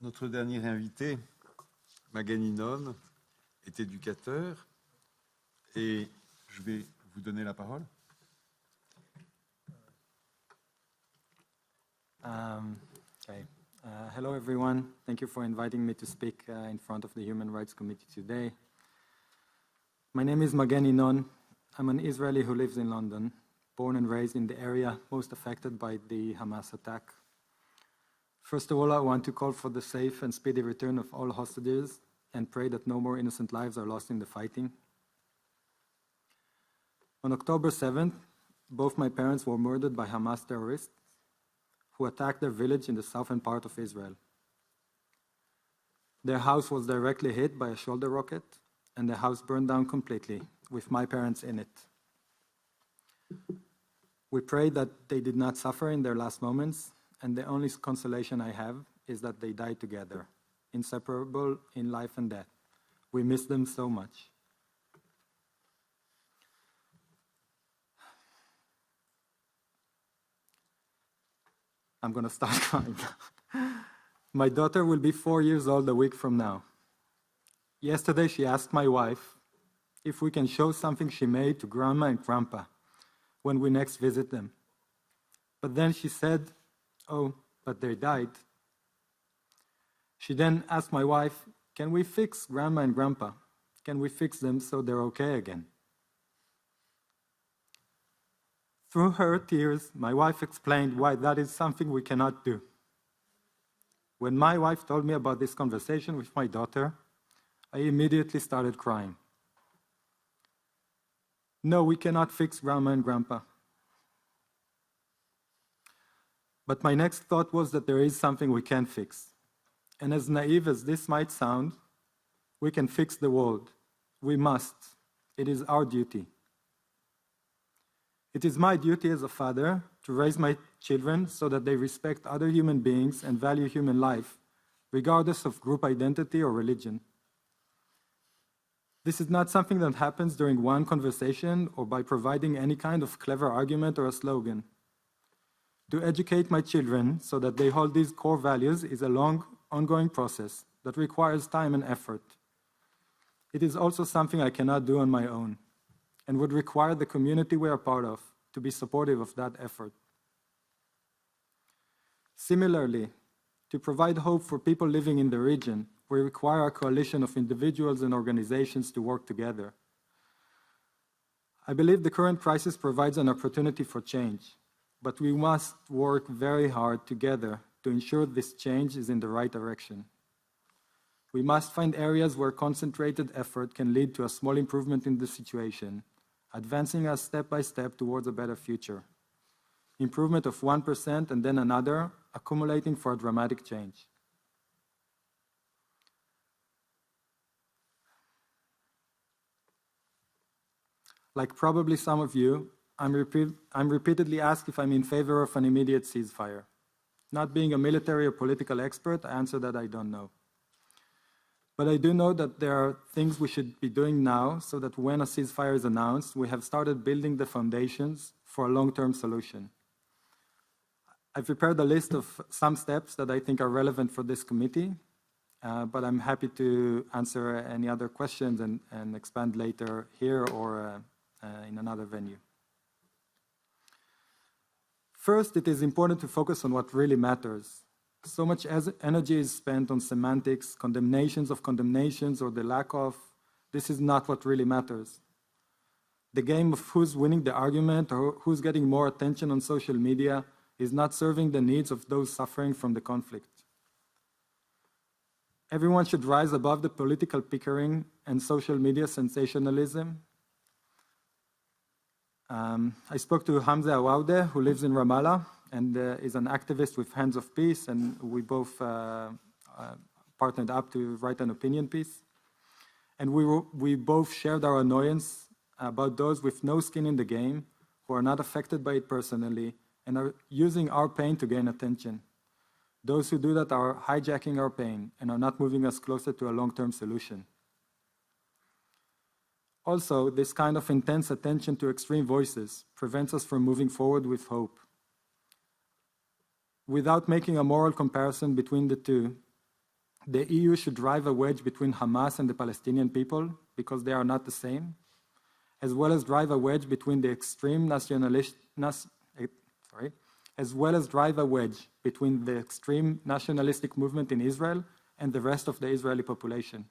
Notre dernier invité, Magen Inon, est éducateur et je vais vous donner la parole. Okay. Hello, everyone. Thank you for inviting me to speak in front of the Human Rights Committee today. My name is Magen Inon. I'm an Israeli who lives in London, born and raised in the area most affected by the Hamas attack. First of all, I want to call for the safe and speedy return of all hostages and pray that no more innocent lives are lost in the fighting. On October 7th, both my parents were murdered by Hamas terrorists who attacked their village in the southern part of Israel. Their house was directly hit by a shoulder rocket, and the house burned down completely, with my parents in it. We pray that they did not suffer in their last moments, and the only consolation I have is that they died together, inseparable in life and death. We miss them so much. I'm going to start crying. My daughter will be 4 years old a week from now. Yesterday, she asked my wife if we can show something she made to Grandma and Grandpa when we next visit them. But then she said, "Oh, but they died." She then asked my wife, "Can we fix Grandma and Grandpa? Can we fix them so they're okay again?" Through her tears, my wife explained why that is something we cannot do. When my wife told me about this conversation with my daughter, I immediately started crying. No, we cannot fix Grandma and Grandpa. But my next thought was that there is something we can fix. And as naive as this might sound, we can fix the world. We must. It is our duty. It is my duty as a father to raise my children so that they respect other human beings and value human life, regardless of group identity or religion. This is not something that happens during one conversation or by providing any kind of clever argument or a slogan. To educate my children so that they hold these core values is a long, ongoing process that requires time and effort. It is also something I cannot do on my own, and would require the community we are part of to be supportive of that effort. Similarly, to provide hope for people living in the region, we require a coalition of individuals and organizations to work together. I believe the current crisis provides an opportunity for change, but we must work very hard together to ensure this change is in the right direction. We must find areas where concentrated effort can lead to a small improvement in the situation, advancing us step by step towards a better future. Improvement of 1% and then another, accumulating for a dramatic change. Like probably some of you, I'm repeatedly asked if I'm in favor of an immediate ceasefire. Not being a military or political expert, I answer that I don't know. But I do know that there are things we should be doing now so that when a ceasefire is announced, we have started building the foundations for a long-term solution. I've prepared a list of some steps that I think are relevant for this committee, but I'm happy to answer any other questions and expand later here or in another venue. First, it is important to focus on what really matters. So much energy is spent on semantics, condemnations of condemnations, or the lack of. This is not what really matters. The game of who's winning the argument or who's getting more attention on social media is not serving the needs of those suffering from the conflict. Everyone should rise above the political pickering and social media sensationalism. I spoke to Hamza Awaude, who lives in Ramallah, and is an activist with Hands of Peace, and we both partnered up to write an opinion piece. And we both shared our annoyance about those with no skin in the game, who are not affected by it personally, and are using our pain to gain attention. Those who do that are hijacking our pain and are not moving us closer to a long-term solution. Also, this kind of intense attention to extreme voices prevents us from moving forward with hope. Without making a moral comparison between the two, The EU should drive a wedge between Hamas and the Palestinian people because they are not the same, as well as drive a wedge between the extreme nationalistic movement in Israel and the rest of the Israeli population.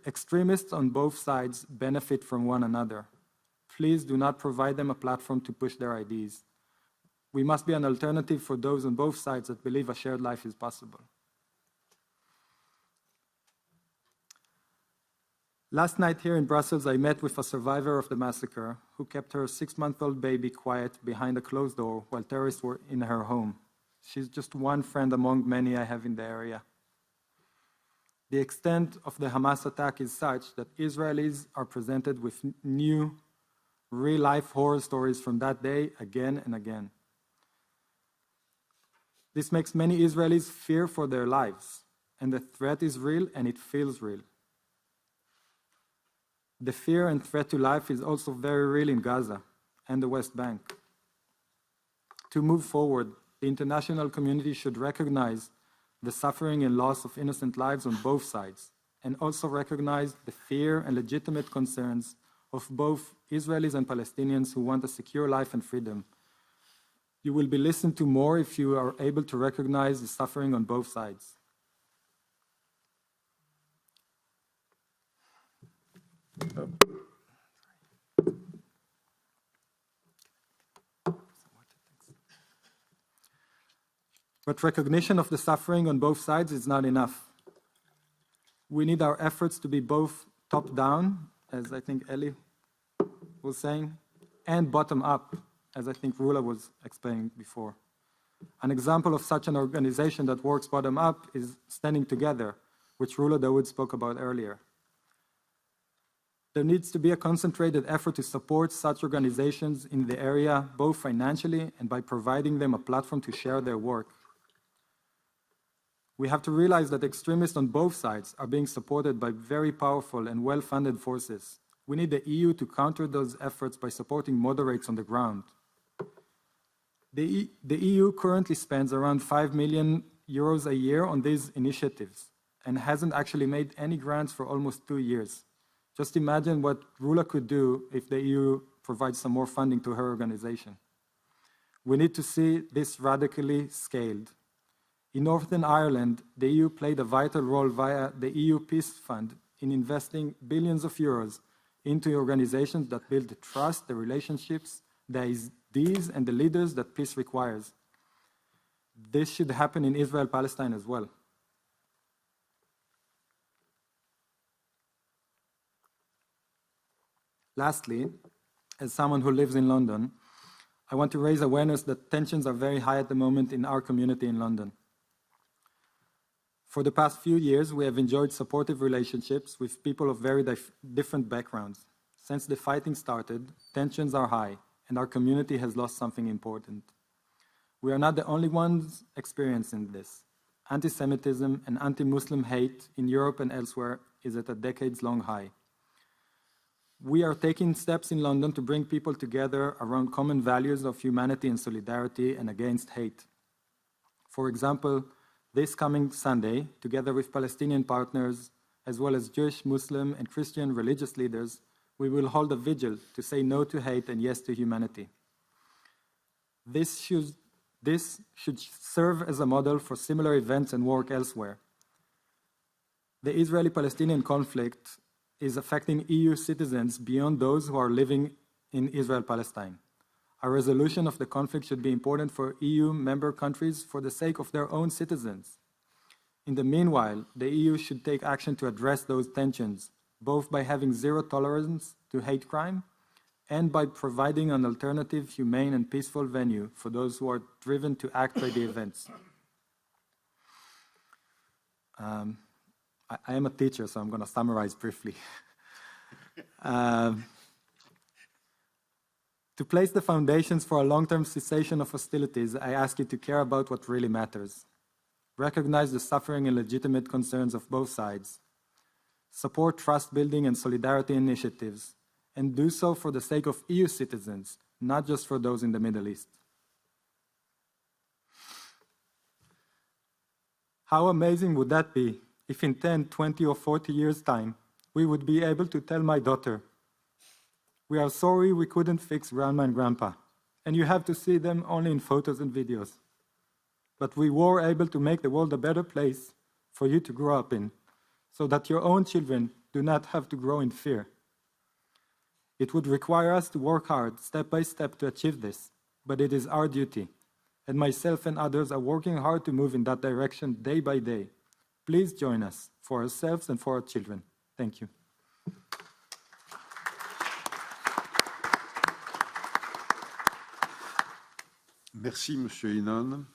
Extremists on both sides benefit from one another. Please do not provide them a platform to push their ideas. We must be an alternative for those on both sides that believe a shared life is possible. Last night here in Brussels, I met with a survivor of the massacre who kept her 6-month-old baby quiet behind a closed door while terrorists were in her home. She's just one friend among many I have in the area. The extent of the Hamas attack is such that Israelis are presented with new, real-life horror stories from that day again and again. This makes many Israelis fear for their lives, and the threat is real and it feels real. The fear and threat to life is also very real in Gaza and the West Bank. To move forward, the international community should recognize the suffering and loss of innocent lives on both sides, and also recognize the fear and legitimate concerns of both Israelis and Palestinians who want a secure life and freedom. You will be listened to more if you are able to recognize the suffering on both sides. But recognition of the suffering on both sides is not enough. We need our efforts to be both top-down, as I think Eli was saying, and bottom-up, as I think Rula was explaining before. An example of such an organization that works bottom-up is Standing Together, which Rula Dawood spoke about earlier. There needs to be a concentrated effort to support such organizations in the area, both financially and by providing them a platform to share their work. We have to realize that extremists on both sides are being supported by very powerful and well-funded forces. We need the EU to counter those efforts by supporting moderates on the ground. The EU currently spends around 5 million euros a year on these initiatives and hasn't actually made any grants for almost 2 years. Just imagine what Rula could do if the EU provides some more funding to her organization. We need to see this radically scaled. In Northern Ireland, the EU played a vital role via the EU Peace Fund in investing billions of euros into organizations that build the trust, the relationships, the ideas, and the leaders that peace requires. This should happen in Israel-Palestine as well. Lastly, as someone who lives in London, I want to raise awareness that tensions are very high at the moment in our community in London. For the past few years, we have enjoyed supportive relationships with people of very different backgrounds. Since the fighting started, tensions are high, and our community has lost something important. We are not the only ones experiencing this. Anti-Semitism and anti-Muslim hate in Europe and elsewhere is at a decades-long high. We are taking steps in London to bring people together around common values of humanity and solidarity and against hate. For example, this coming Sunday, together with Palestinian partners, as well as Jewish, Muslim, and Christian religious leaders, we will hold a vigil to say no to hate and yes to humanity. This should serve as a model for similar events and work elsewhere. The Israeli-Palestinian conflict is affecting EU citizens beyond those who are living in Israel-Palestine. A resolution of the conflict should be important for EU member countries for the sake of their own citizens. In the meanwhile, the EU should take action to address those tensions, both by having zero tolerance to hate crime and by providing an alternative, humane, and peaceful venue for those who are driven to act by the events. I am a teacher, so I'm going to summarize briefly. To place the foundations for a long-term cessation of hostilities, I ask you to care about what really matters. Recognize the suffering and legitimate concerns of both sides. Support trust-building and solidarity initiatives, and do so for the sake of EU citizens, not just for those in the Middle East. How amazing would that be if in 10, 20, or 40 years' time, we would be able to tell my daughter, "We are sorry we couldn't fix Grandma and Grandpa, and you have to see them only in photos and videos. But we were able to make the world a better place for you to grow up in, so that your own children do not have to grow in fear." It would require us to work hard, step by step, to achieve this, but it is our duty, and myself and others are working hard to move in that direction day by day. Please join us, for ourselves and for our children. Thank you. Merci, Monsieur Inon.